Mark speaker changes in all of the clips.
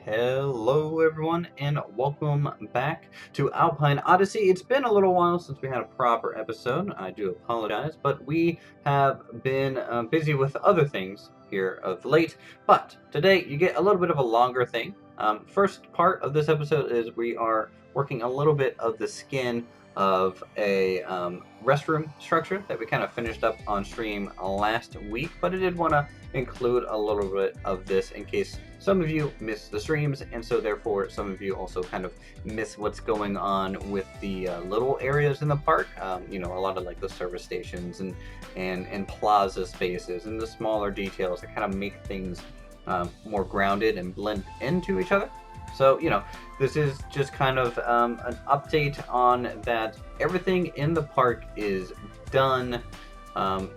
Speaker 1: Hello everyone and welcome back to Alpine Odyssey. It's been a little while since we had a proper episode. I do apologize, but we have been busy with other things here of late. But today you get a little bit of a longer thing. First part of this episode is we are working a little bit of the skin of a restroom structure that we kind of finished up on stream last week, but I did want to include a little bit of this in case some of you miss the streams, and so therefore some of you also kind of miss what's going on with the little areas in the park. You know, a lot of like the service stations and plaza spaces and the smaller details that kind of make things more grounded and blend into each other. So, you know, this is just kind of an update on that. Everything in the park is done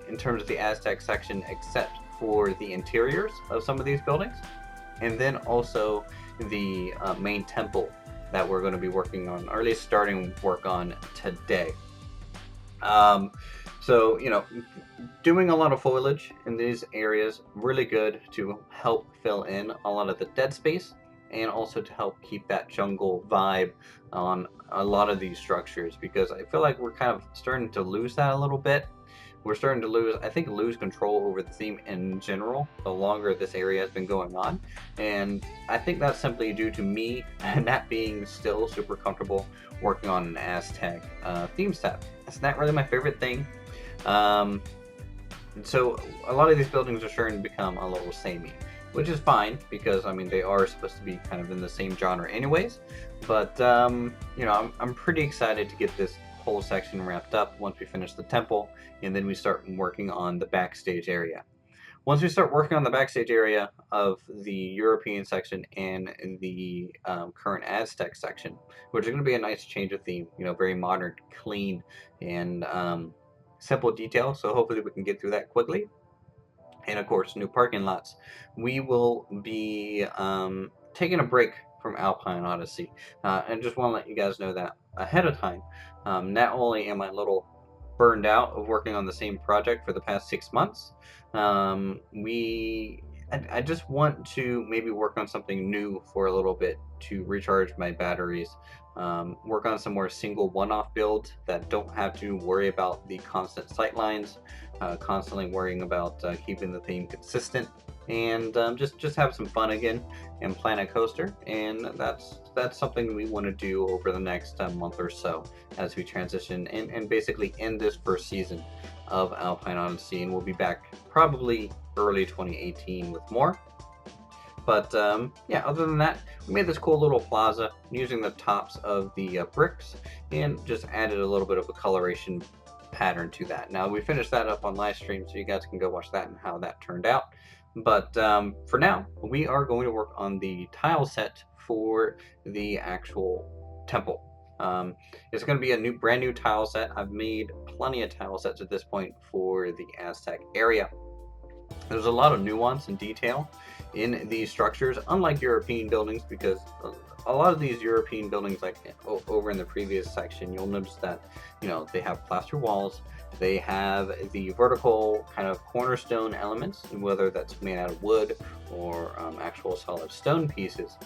Speaker 1: in terms of the Aztec section, except for the interiors of some of these buildings, and then also the main temple that we're going to be working on, or at least starting work on today. So, you know, doing a lot of foliage in these areas, really good to help fill in a lot of the dead space, and also to help keep that jungle vibe on a lot of these structures, because I feel like we're kind of starting to lose that a little bit. We're starting to lose control over the theme in general the longer this area has been going on, and I think that's simply due to me not being still super comfortable working on an Aztec theme set. It's not really my favorite thing. So a lot of these buildings are starting to become a little samey, which is fine because I mean they are supposed to be kind of in the same genre anyways. But you know, I'm pretty excited to get this whole section wrapped up once we finish the temple, and then we start working on the backstage area. Once we start working on the backstage area of the European section and the current Aztec section, which is going to be a nice change of theme, you know, very modern, clean, and simple detail. So hopefully we can get through that quickly. And of course, new parking lots. We will be taking a break from Alpine Odyssey, and just want to let you guys know that ahead of time. Not only am I a little burned out of working on the same project for the past 6 months, I just want to maybe work on something new for a little bit to recharge my batteries. Work on some more single one-off builds that don't have to worry about the constant sightlines, constantly worrying about keeping the theme consistent, and just have some fun again and plan a coaster. And that's something we want to do over the next month or so as we transition and basically end this first season of Alpine Odyssey, and we'll be back probably early 2018 with more. But yeah, other than that, we made this cool little plaza using the tops of the bricks and just added a little bit of a coloration pattern to that. Now, we finished that up on live stream, so you guys can go watch that and how that turned out. But for now, we are going to work on the tile set for the actual temple. It's going to be a brand new tile set. I've made plenty of tile sets at this point for the Aztec area. There's a lot of nuance and detail in these structures, unlike European buildings, because a lot of these European buildings, like over in the previous section, you'll notice that, you know, they have plaster walls, they have the vertical kind of cornerstone elements, whether that's made out of wood or actual solid stone pieces.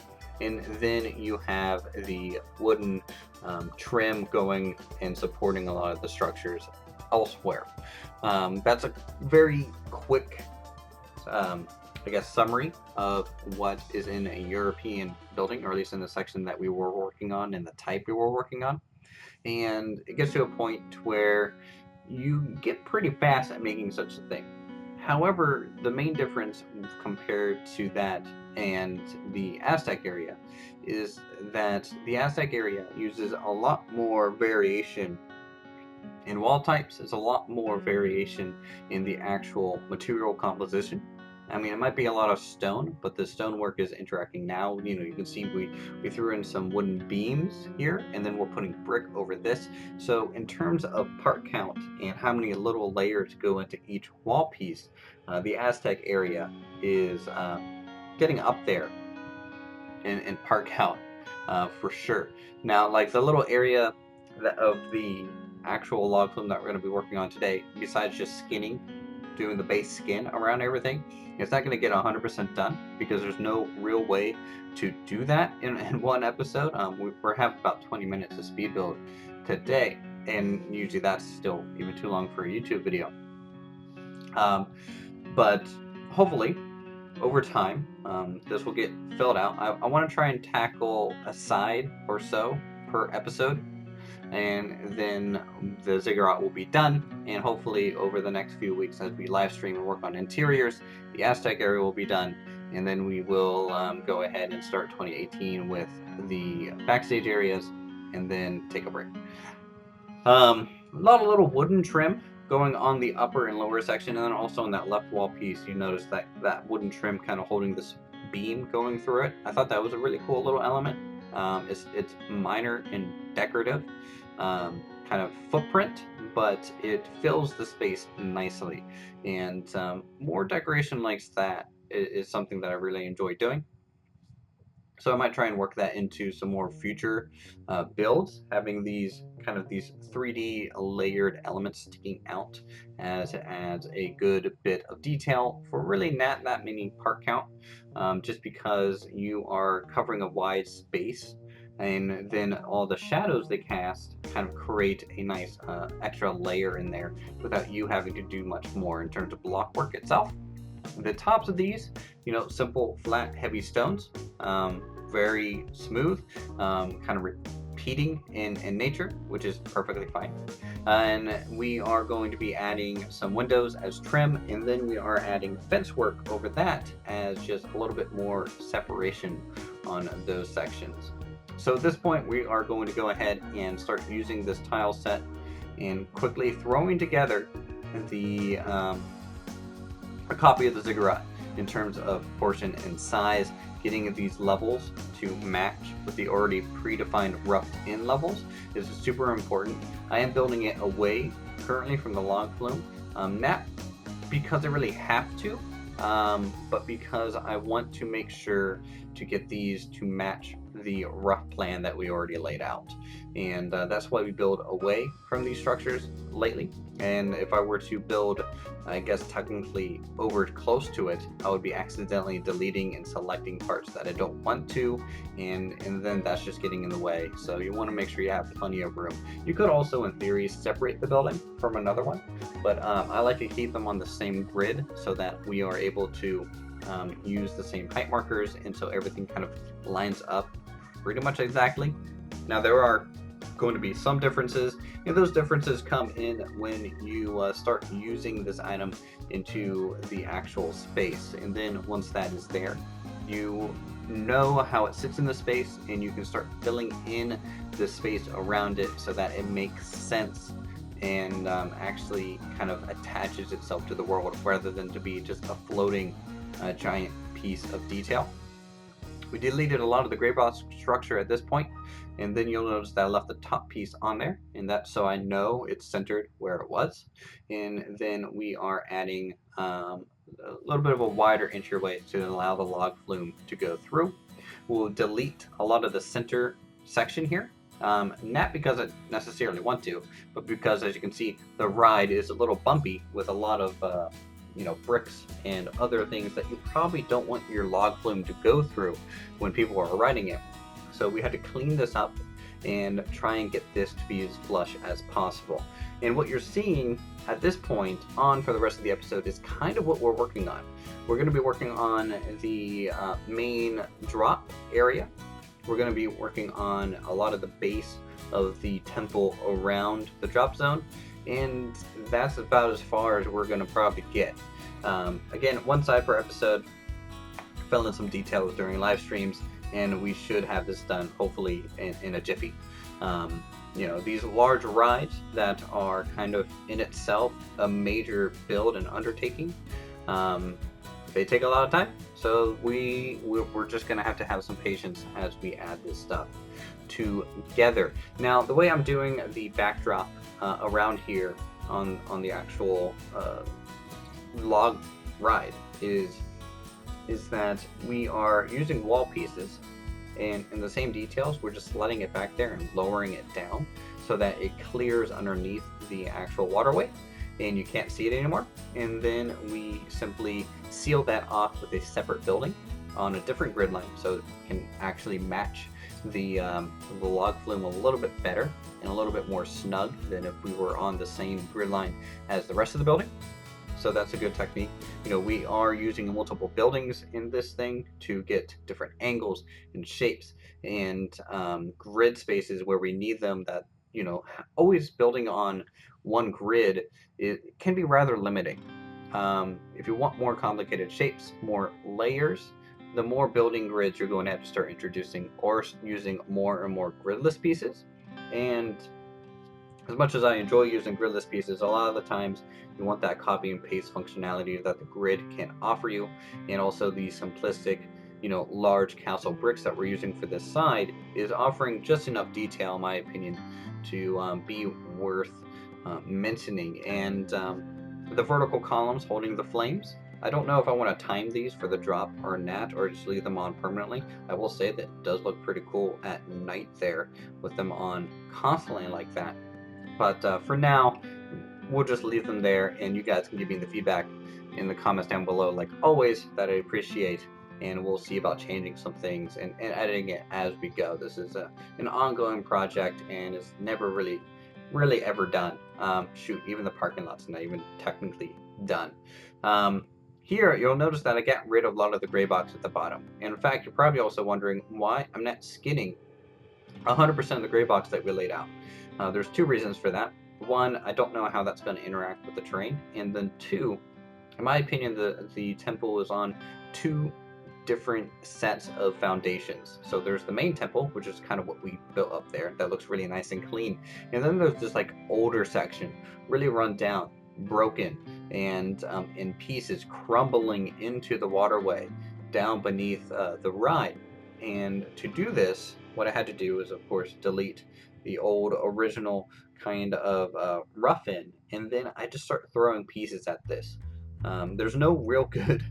Speaker 1: And then you have the wooden trim going and supporting a lot of the structures elsewhere. That's a very quick I guess, summary of what is in a European building, or at least in the section that we were working on and the type we were working on. And it gets to a point where you get pretty fast at making such a thing. However, the main difference compared to that and the Aztec area is that the Aztec area uses a lot more variation in wall types. There's a lot more variation in the actual material composition. I mean, it might be a lot of stone, but the stonework is interacting now. You know, you can see we threw in some wooden beams here, and then we're putting brick over this. So in terms of part count and how many little layers go into each wall piece, the Aztec area is getting up there in part count for sure. Now, like the little area of the actual log flume that we're going to be working on today, besides just skinning doing the base skin around everything, it's not going to get 100% done because there's no real way to do that in one episode. We have about 20 minutes of speed build today, and usually that's still even too long for a YouTube video. But hopefully over time, this will get filled out. I want to try and tackle a side or so per episode, and then the ziggurat will be done, and hopefully over the next few weeks as we live stream and work on interiors, the Aztec area will be done, and then we will go ahead and start 2018 with the backstage areas, and then take a break. A lot of little wooden trim going on the upper and lower section, and then also on that left wall piece, you notice that wooden trim kind of holding this beam going through it. I thought that was a really cool little element. It's minor and decorative kind of footprint, but it fills the space nicely, and more decoration like that is something that I really enjoy doing. So I might try and work that into some more future builds, having these 3D layered elements sticking out as it adds a good bit of detail for really not that many part count, just because you are covering a wide space, and then all the shadows they cast kind of create a nice extra layer in there without you having to do much more in terms of block work itself. The tops of these, simple, flat, heavy stones, very smooth, kind of repeating in nature, which is perfectly fine. And we are going to be adding some windows as trim, and then we are adding fence work over that as just a little bit more separation on those sections. So at this point, we are going to go ahead and start using this tile set and quickly throwing together a copy of the ziggurat in terms of proportion and size. Getting these levels to match with the already predefined roughed-in levels is super important. I am building it away currently from the log flume, not because I really have to, but because I want to make sure to get these to match the rough plan that we already laid out, and that's why we build away from these structures lately. And if I were to build, I guess technically over close to it, I would be accidentally deleting and selecting parts that I don't want to, and then that's just getting in the way. So you want to make sure you have plenty of room. You could also, in theory, separate the building from another one, but I like to keep them on the same grid so that we are able to use the same height markers, and so everything kind of lines up pretty much exactly. Now there are going to be some differences, and those differences come in when you start using this item into the actual space, and then once that is there, you know how it sits in the space, and you can start filling in the space around it so that it makes sense and actually kind of attaches itself to the world rather than to be just a floating giant piece of detail. We deleted a lot of the gray box structure at this point, and then you'll notice that I left the top piece on there, and that's so I know it's centered where it was. And then we are adding a little bit of a wider entryway to allow the log flume to go through. We'll delete a lot of the center section here, not because I necessarily want to, but because, as you can see, the ride is a little bumpy with a lot of bricks and other things that you probably don't want your log flume to go through when people are riding it. So we had to clean this up and try and get this to be as flush as possible. And what you're seeing at this point on for the rest of the episode is kind of what we're working on. We're going to be working on the main drop area. We're going to be working on a lot of the base of the temple around the drop zone, and that's about as far as we're going to probably get. Again, one side per episode, fill in some details during live streams, and we should have this done hopefully in a jiffy. These large rides that are kind of in itself a major build and undertaking, they take a lot of time, so we're just going to have some patience as we add this stuff together. Now, the way I'm doing the backdrop around here on the actual log ride is that we are using wall pieces, and in the same details, we're just letting it back there and lowering it down so that it clears underneath the actual waterway. and you can't see it anymore. And then we simply seal that off with a separate building on a different grid line, so it can actually match the log flume a little bit better and a little bit more snug than if we were on the same grid line as the rest of the building. So that's a good technique. We are using multiple buildings in this thing to get different angles and shapes and grid spaces where we need them. That always building on one grid, it can be rather limiting. If you want more complicated shapes, more layers, the more building grids you're going to have to start introducing, or using more and more gridless pieces. And as much as I enjoy using gridless pieces, a lot of the times you want that copy and paste functionality that the grid can offer you, and also the simplistic, large castle bricks that we're using for this side is offering just enough detail, in my opinion, to be worth mentioning. And the vertical columns holding the flames, I don't know if I want to time these for the drop or not, or just leave them on permanently. I will say that it does look pretty cool at night there with them on constantly like that. But for now, we'll just leave them there, and you guys can give me the feedback in the comments down below, like always, that I appreciate. And we'll see about changing some things and editing it as we go. This is an ongoing project, and it's never really ever done. Shoot, even the parking lot's not even technically done. Here, you'll notice that I got rid of a lot of the gray box at the bottom. And in fact, you're probably also wondering why I'm not skinning 100% of the gray box that we laid out. There's two reasons for that. One, I don't know how that's going to interact with the terrain. And then two, in my opinion, the temple is on two different sets of foundations. So there's the main temple, which is kind of what we built up there. That looks really nice and clean. And then there's this like older section, really run down, broken, and in pieces, crumbling into the waterway down beneath the ride. And to do this, what I had to do is, of course, delete the old original kind of rough-in, and then I just start throwing pieces at this. There's no real good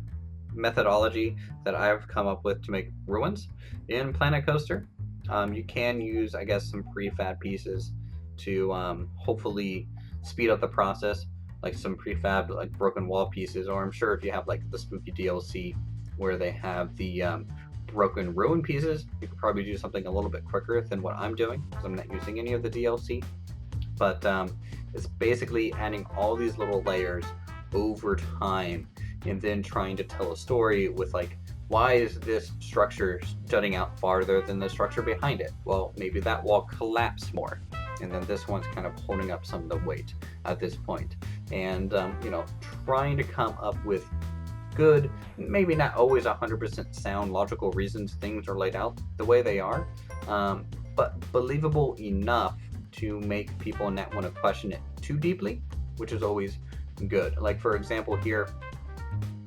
Speaker 1: methodology that I've come up with to make ruins in Planet Coaster. You can use, I guess, some prefab pieces to hopefully speed up the process, like some prefab like broken wall pieces, or I'm sure if you have like the spooky DLC where they have the broken ruin pieces, you could probably do something a little bit quicker than what I'm doing, because I'm not using any of the DLC. But it's basically adding all these little layers over time, and then trying to tell a story with like, why is this structure jutting out farther than the structure behind it? Well, maybe that wall collapsed more, and then this one's kind of holding up some of the weight at this point. And trying to come up with good, maybe not always 100% sound logical reasons things are laid out the way they are, but believable enough to make people not want to question it too deeply, which is always good. Like for example here,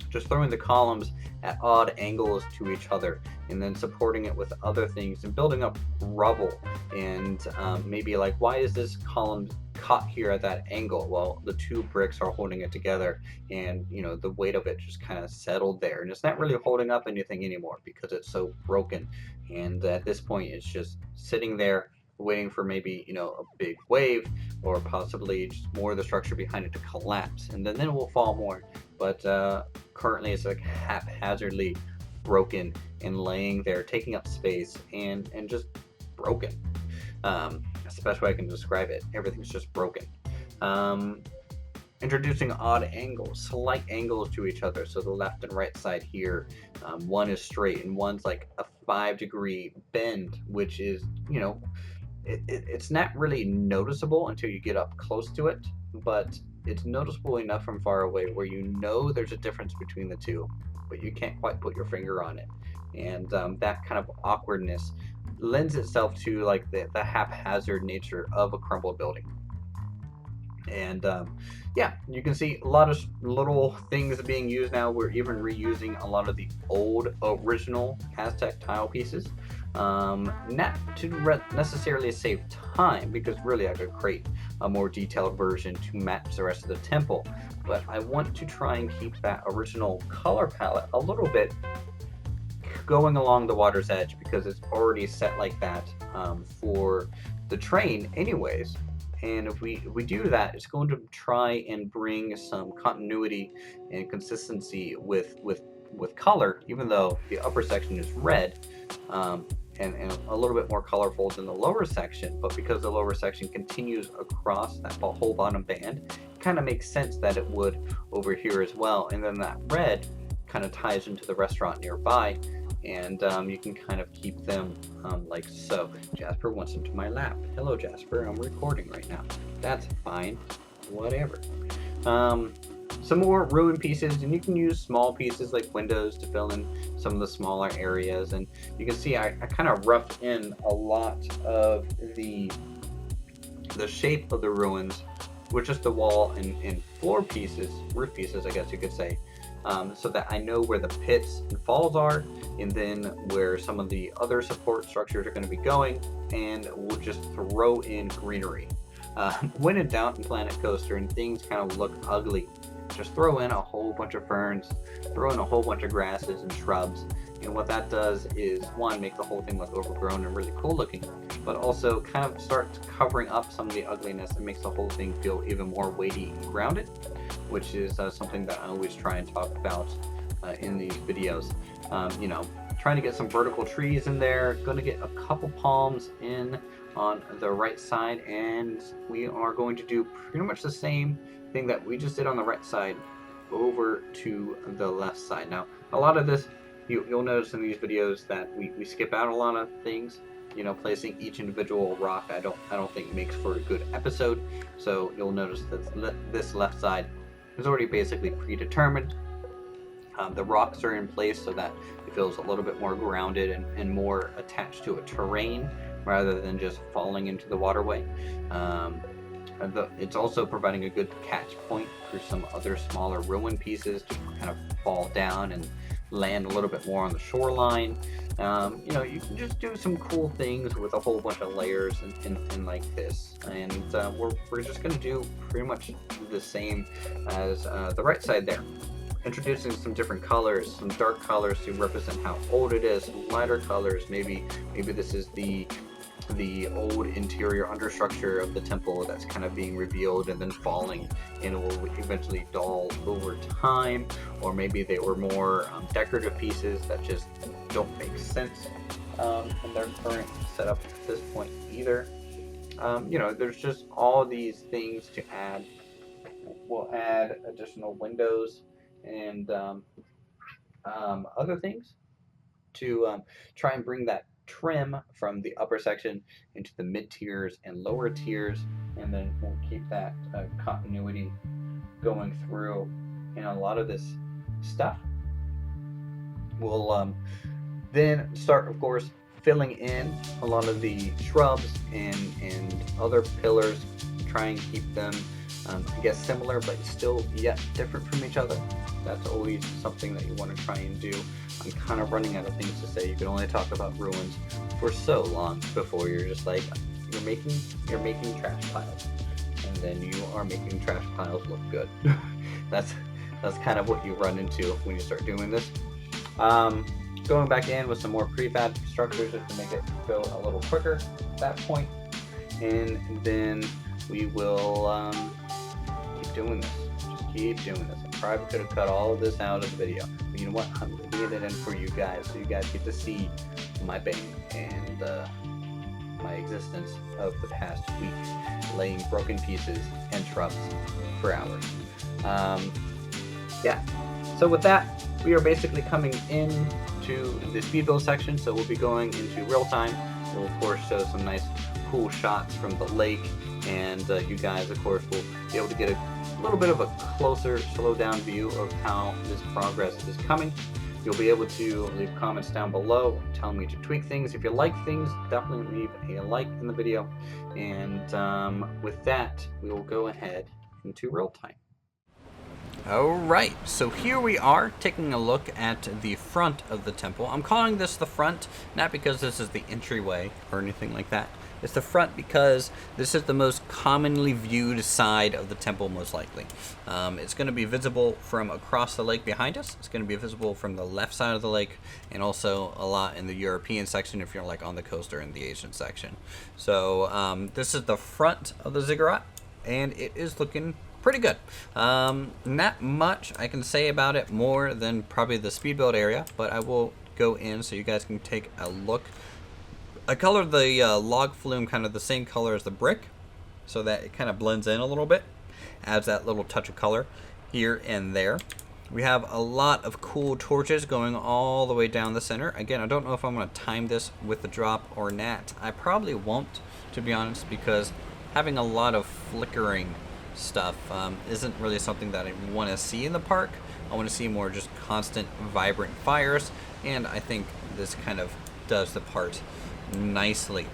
Speaker 1: just throwing the columns at odd angles to each other, and then supporting it with other things and building up rubble, and maybe like, why is this column caught here at that angle? Well, the two bricks are holding it together, and the weight of it just kind of settled there, and it's not really holding up anything anymore because it's so broken. And at this point, it's just sitting there waiting for maybe a big wave, or possibly just more of the structure behind it to collapse, and then it will fall more. But currently it's like haphazardly broken and laying there, taking up space, and just broken. That's the best way I can describe it. Everything's just broken. Introducing odd angles, slight angles to each other. So the left and right side here, one is straight and one's like a 5-degree bend, which is, it's not really noticeable until you get up close to it, but it's noticeable enough from far away where there's a difference between the two, but you can't quite put your finger on it. And that kind of awkwardness lends itself to like the haphazard nature of a crumbled building. And yeah, you can see a lot of little things being used now. We're even reusing a lot of the old original Aztec tile pieces, not to necessarily save time, because really I could create a more detailed version to match the rest of the temple, but I want to try and keep that original color palette a little bit going along the water's edge, because it's already set like that for the train anyways. And if we do that, it's going to try and bring some continuity and consistency with color, even though the upper section is red, and a little bit more colorful than the lower section. But because the lower section continues across that whole bottom band, it kind of makes sense that it would over here as well. And then that red kind of ties into the restaurant nearby, and you can kind of keep them like so. Jasper wants into my lap. Hello, Jasper. I'm recording right now. That's fine. Whatever. Some more ruin pieces, and you can use small pieces like windows to fill in some of the smaller areas. And you can see I kind of roughed in a lot of the shape of the ruins with just the wall and floor pieces, roof pieces, I guess you could say. So that I know where the pits and falls are, and then where some of the other support structures are going to be going, and we'll just throw in greenery. When in doubt in Planet Coaster and things kind of look ugly, just throw in a whole bunch of ferns, throw in a whole bunch of grasses and shrubs, and what that does is, one, make the whole thing look overgrown and really cool looking, but also kind of starts covering up some of the ugliness and makes the whole thing feel even more weighty and grounded, which is something that I always try and talk about in these videos. You know, trying to get some vertical trees in there, going to get a couple palms in on the right side, and we are going to do pretty much the same thing that we just did on the right side over to the left side. Now, a lot of this, you'll notice in these videos that we skip out a lot of things. You know, placing each individual rock I don't think makes for a good episode. So you'll notice that this left side is already basically predetermined. The rocks are in place so that it feels a little bit more grounded and more attached to a terrain rather than just falling into the waterway. It's also providing a good catch point for some other smaller ruin pieces to kind of fall down and land a little bit more on the shoreline. You know, you can just do some cool things with a whole bunch of layers and like this. And we're just going to do pretty much the same as the right side there. Introducing some different colors, some dark colors to represent how old it is, some lighter colors. Maybe this is the old interior understructure of the temple that's kind of being revealed and then falling, and it will eventually dull over time. Or maybe they were more decorative pieces that just don't make sense in their current setup at this point either. You know, there's just all these things to add. We'll add additional windows and other things to try and bring that trim from the upper section into the mid tiers and lower tiers, and then we'll keep that continuity going through in a lot of this stuff. We'll then start, of course, filling in a lot of the shrubs and other pillars, try and keep them I guess similar but still yet different from each other. That's always something that you want to try and do. I'm kind of running out of things to say. You can only talk about ruins for so long before you're just like, you're making trash piles, and then you are making trash piles look good. that's kind of what you run into when you start doing this. Going back in with some more prefab structures just to make it go a little quicker at that point, and then we will keep doing this. Just keep doing this. I probably could have cut all of this out of the video, but you know what? I'm leaving it in for you guys, so you guys get to see my bane and my existence of the past week, laying broken pieces and shrubs for hours. Yeah. So with that, we are basically coming in to the speed build section. So we'll be going into real time. We'll of course show some nice cool shots from the lake, and you guys of course will be able to get a little bit of a closer, slow down view of how this progress is coming. You'll be able to leave comments down below telling me to tweak things. If you like things, definitely leave a like in the video. And with that, we will go ahead into real time. Alright, so here we are taking a look at the front of the temple. I'm calling this the front, not because this is the entryway or anything like that. It's the front because this is the most commonly viewed side of the temple, most likely. It's going to be visible from across the lake behind us. It's going to be visible from the left side of the lake, and also a lot in the European section if you're like on the coast or in the Asian section. So this is the front of the ziggurat, and it is looking pretty good. Not much I can say about it more than probably the speed build area, but I will go in so you guys can take a look. I colored the log flume kind of the same color as the brick so that it kind of blends in a little bit, adds that little touch of color here and there. We have a lot of cool torches going all the way down the center. Again, I don't know if I'm going to time this with the drop or not. I probably won't, to be honest, because having a lot of flickering stuff isn't really something that I want to see in the park. I want to see more just constant, vibrant fires, and I think this kind of does the part nicely.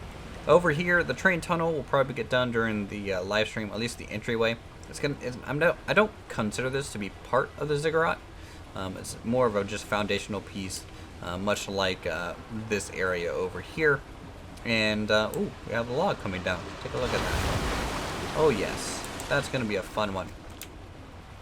Speaker 1: Over here, the train tunnel will probably get done during the live stream, at least the entryway. I don't consider this to be part of the ziggurat. It's more of a just foundational piece, much like this area over here. And ooh, we have the log coming down. Take a look at that. Oh yes, that's going to be a fun one.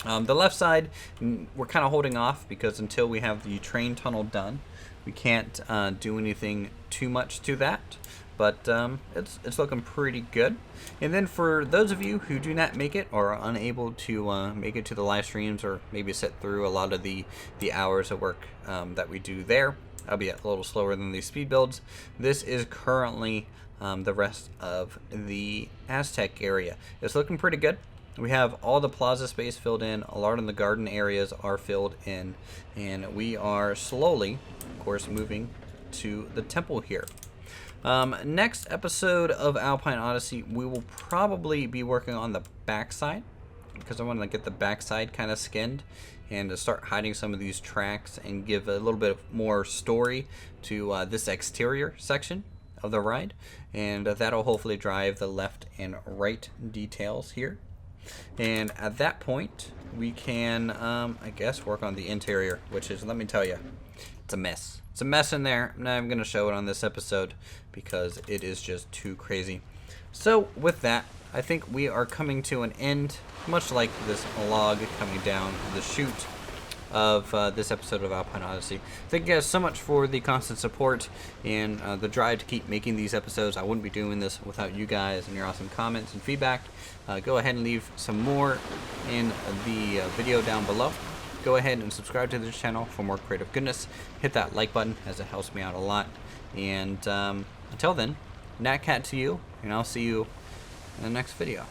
Speaker 1: The left side, we're kind of holding off because until we have the train tunnel done, we can't do anything too much to that. But it's looking pretty good. And then for those of you who do not make it or are unable to make it to the live streams or maybe sit through a lot of the hours of work that we do there, I'll be a little slower than these speed builds. This is currently the rest of the Aztec area. It's looking pretty good. We have all the plaza space filled in, a lot of the garden areas are filled in, and we are slowly, of course, moving to the temple here. Next episode of Alpine Odyssey, we will probably be working on the backside, because I want to get the backside kind of skinned and to start hiding some of these tracks and give a little bit of more story to this exterior section of the ride, and that'll hopefully drive the left and right details here. And at that point, we can, I guess, work on the interior, which is, let me tell you, it's a mess. It's a mess in there. I'm not even going to show it on this episode because it is just too crazy. So with that, I think we are coming to an end, much like this log coming down the chute of this episode of Alpine Odyssey. Thank you guys so much for the constant support and the drive to keep making these episodes. I wouldn't be doing this without you guys and your awesome comments and feedback. Go ahead and leave some more in the video down below. Go ahead and subscribe to this channel for more creative goodness. Hit that like button as it helps me out a lot. And until then, Nat Cat to you, and I'll see you in the next video.